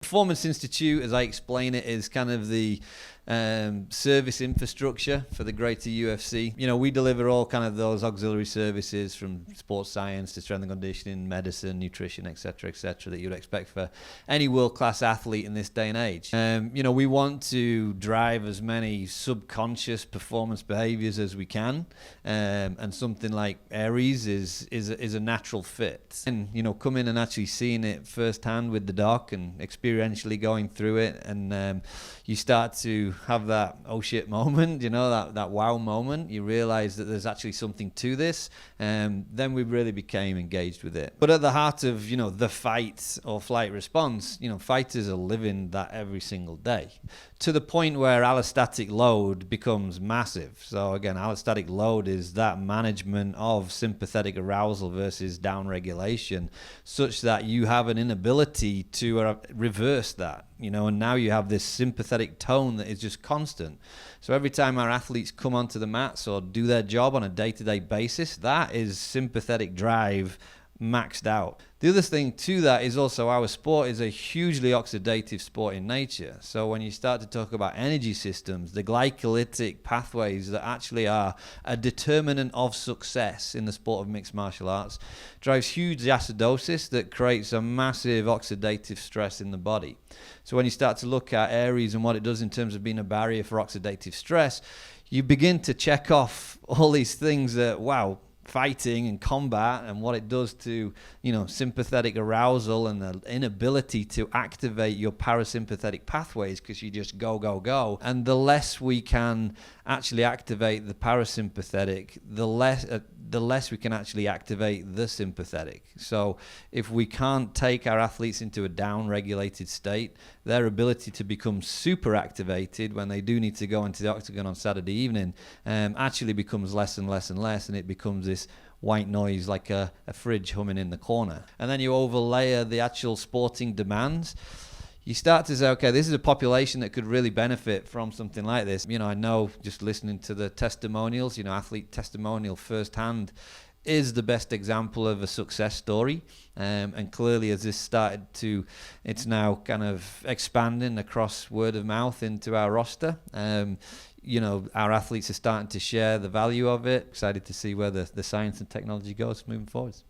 Performance Institute, as I explain it, is kind of the service infrastructure for the greater UFC. You know, we deliver all kind of those auxiliary services from sports science to strength and conditioning, medicine, nutrition, etc., that you'd expect for any world-class athlete in this day and age. You know, we want to drive as many subconscious performance behaviors as we can, and something like Aries is a natural fit. And, you know, coming and actually seeing it firsthand with the doc and experientially going through it, and you start to have that oh shit moment, you know, that wow moment. You realize that there's actually something to this, and then we really became engaged with it. But at the heart of, you know, the fight or flight response, you know, fighters are living that every single day, to the point where allostatic load becomes massive. So again, allostatic load is that management of sympathetic arousal versus downregulation, such that you have an inability to reverse that, you know, and now you have this sympathetic tone that is just constant. So every time our athletes come onto the mats or do their job on a day-to-day basis, that is sympathetic drive maxed out. The other thing to that is also our sport is a hugely oxidative sport in nature. So when you start to talk about energy systems, the glycolytic pathways that actually are a determinant of success in the sport of mixed martial arts drives huge acidosis that creates a massive oxidative stress in the body. So when you start to look at Aries and what it does in terms of being a barrier for oxidative stress, you begin to check off all these things that, wow, fighting and combat and what it does to, you know, sympathetic arousal and the inability to activate your parasympathetic pathways, because you just go. And the less we can actually activate the parasympathetic, the less we can actually activate the sympathetic. So if we can't take our athletes into a down-regulated state, their ability to become super activated when they do need to go into the octagon on Saturday evening actually becomes less and less and less, and it becomes this white noise like a fridge humming in the corner. And then you overlay the actual sporting demands. You start to say, okay, this is a population that could really benefit from something like this. You know, I know just listening to the testimonials, you know, athlete testimonial firsthand is the best example of a success story. And clearly as this started to, it's now kind of expanding across word of mouth into our roster. You know, our athletes are starting to share the value of it. Excited to see where the science and technology goes moving forwards.